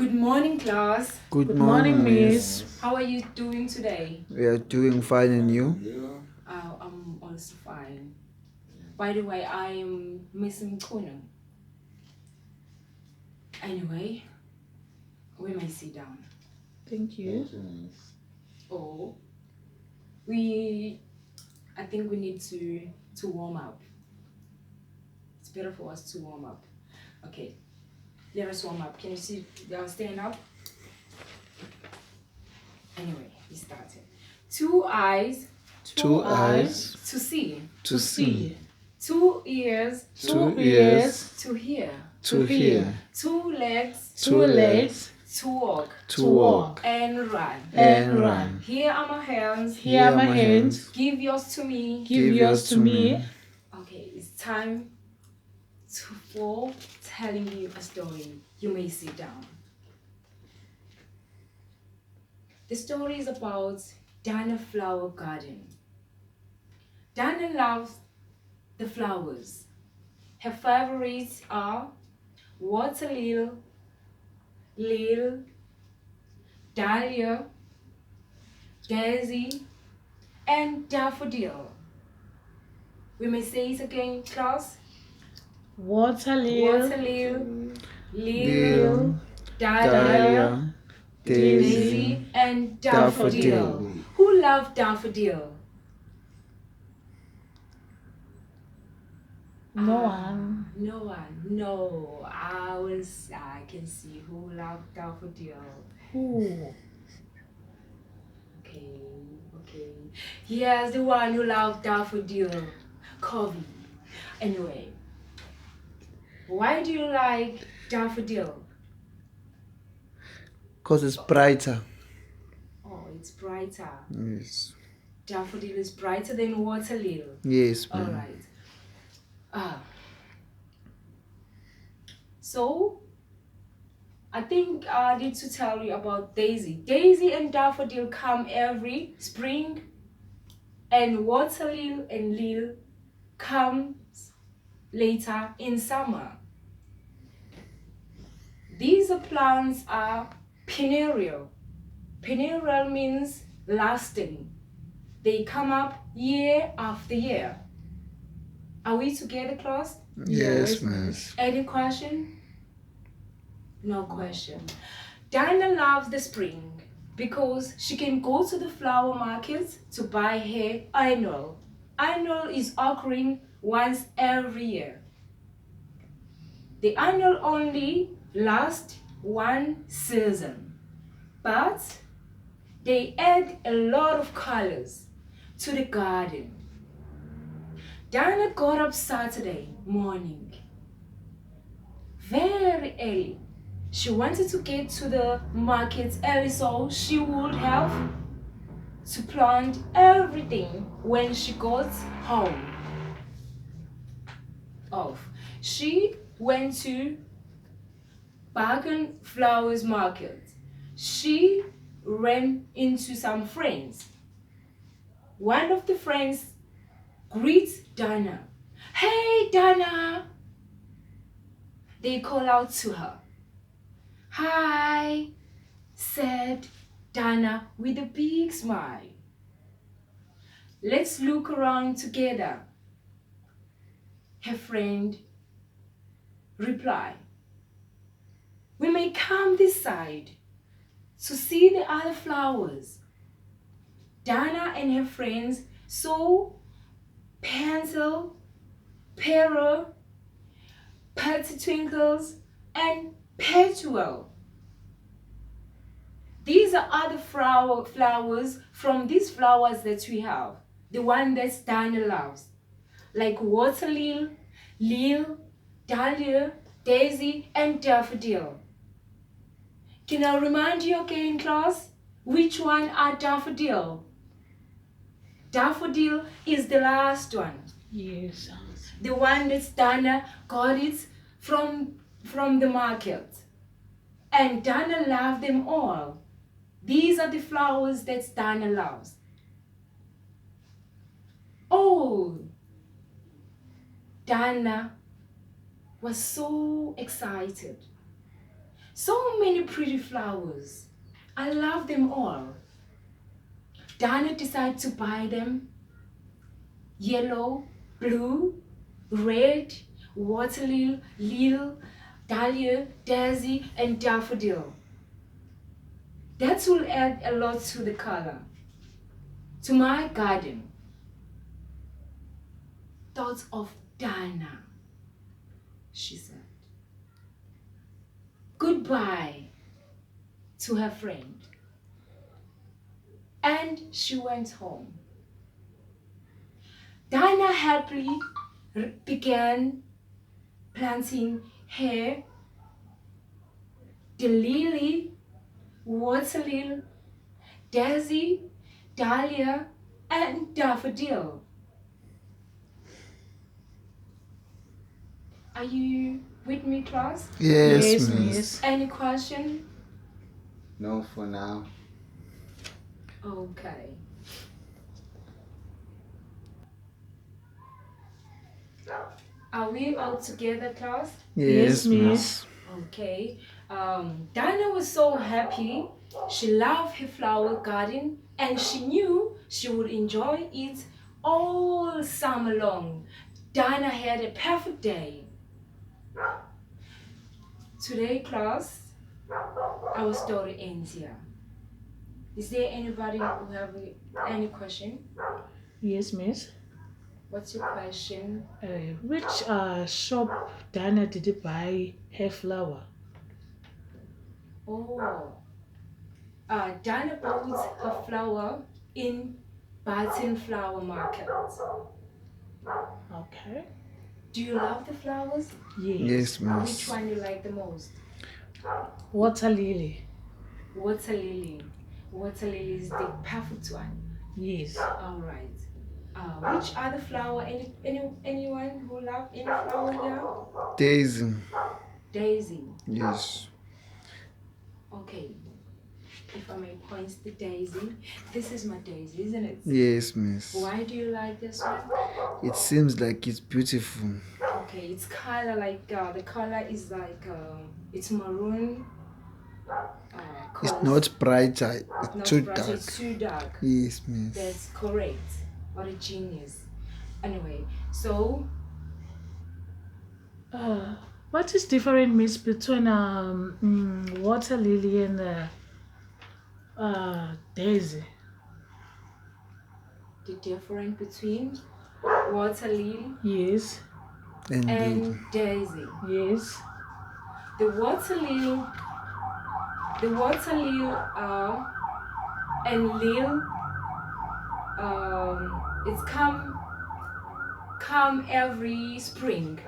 Good morning, class. Good morning, Miss. How are you doing today? We are doing fine, and you? I'm also fine. By the way, I am Miss Mchunu. Anyway, we may sit down. Thank you. Oh, I think we need to warm up. It's better for us to warm up. Okay, let us warm up. Can you see? Stand up. Anyway, we started. Two eyes. Two eyes To see. to see. Two ears. Two ears To hear. to hear. Two legs. Two legs To walk. to walk And run. and run. Here are my hands. Here are my hands. Give yours to me. Give yours to me. Okay, it's time for telling you a story. You may sit down. The story is about Dana Flower Garden. Dana loves the flowers. Her favorites are water lily, dahlia, daisy, and daffodil. We may say it again, class. Water Lily, Lil, dahlia, dahlia, daisy, daisy, and daffodil. daffodil. Who loves daffodil? No one. No one. No. I can see who loves daffodil. Who? Okay. Here's the one who loves daffodil. Kobe. Anyway. Why do you like daffodil? Because it's brighter. Oh, it's brighter. Yes. Daffodil is brighter than water lily. Yes, All ma'am. right. So, I think I need to tell you about Daisy. Daisy and daffodil come every spring, and water lily and lily comes later in summer. These plants are perennial. Perennial means lasting. They come up year after year. Are we together, class? Yes, miss. Any question? No question. Dinah loves the spring because she can go to the flower market to buy her annual. Annual is occurring once every year. The annual only lasts one season, but they add a lot of colors to the garden. Dinah got up Saturday morning very early. She wanted to get to the market early so she would have to plant everything when she got home. She went to Bargain Flowers Market. She ran into some friends. One of the friends greets Dana. Hey, Dana! They call out to her. Hi, said Dana with a big smile. Let's look around together, her friend replied. We may come this side to see the other flowers. Dana and her friends saw pencil, pearl, petty twinkles, and petuel. These are other flowers from these flowers that we have. The one that Dana loves. Like water lily, dahlia, daisy, and daffodil. Can I remind you again, class? Which one are daffodil? Daffodil is the last one. Yes. The one that Dana got it from the market. And Dana loved them all. These are the flowers that Dana loves. Oh, Dana was so excited. So many pretty flowers. I love them all. Dana decided to buy them. Yellow, blue, red, water lily, dahlia, daisy, and daffodil. That will add a lot to the color. To my garden. Thoughts of Dana, she said. Goodbye to her friend. And she went home. Dana happily began planting her the lily, water lily, daisy, dahlia, and daffodil. Are you with me, class? Yes, Yes, miss. miss. Any question? No, for now. Okay. Are we all together, class? Yes, Yes, miss. miss. Okay. Dinah was so happy. She loved her flower garden and she knew she would enjoy it all summer long. Dinah had a perfect day. Today, class, our story ends here. Is there anybody who have any question? Yes, miss. What's your question? Which shop Dana did you buy her flower? Oh, Dinah bought her flower in Barton Flower Market. Okay. Do you love the flowers? Yes. Yes, Which miss. one you like the most? Water lily. Water lily. Water lily is the perfect one. Yes. All right. Which other flower? Anyone who love any flower here? Daisy. Daisy. Yes. Okay. If I may point the daisy, this is my daisy, isn't it? Yes, miss. Why do you like this one? It seems like it's beautiful. Okay, it's color like the color is like it's maroon. It's Cause not brighter. It's not too bright, dark. it's too dark. Yes, miss. That's correct. What a genius. Anyway, so What is different, miss, between water lily and daisy? the difference between water lily Yes. and daisy. Yes. The water lily, and lily, it's come every spring.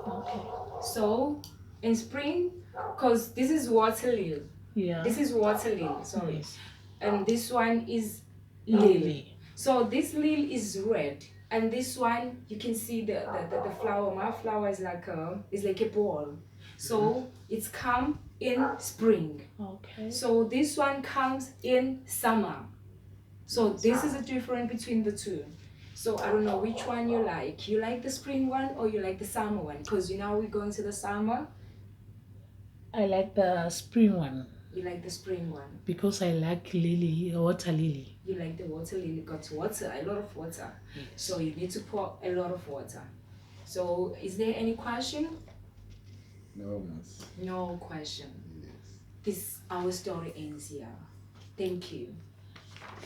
Okay. So in spring, cause this is water lily. Yeah. This is water lily. Sorry. Yes. And this one is lily. Lily. So this lily is red, and this one you can see the flower. My flower is like a ball. So it's come in spring. Okay. So this one comes in summer. So this is the difference between the two. So I don't know which one you like. You like the spring one or you like the summer one? Because you know we're going to the summer. I like the spring one You like the spring one. because I like lily, water lily. You like the water lily, got water, a lot of water. Yes. So you need to pour a lot of water. So is there any question? No, miss. No question. This our story ends here. Thank you.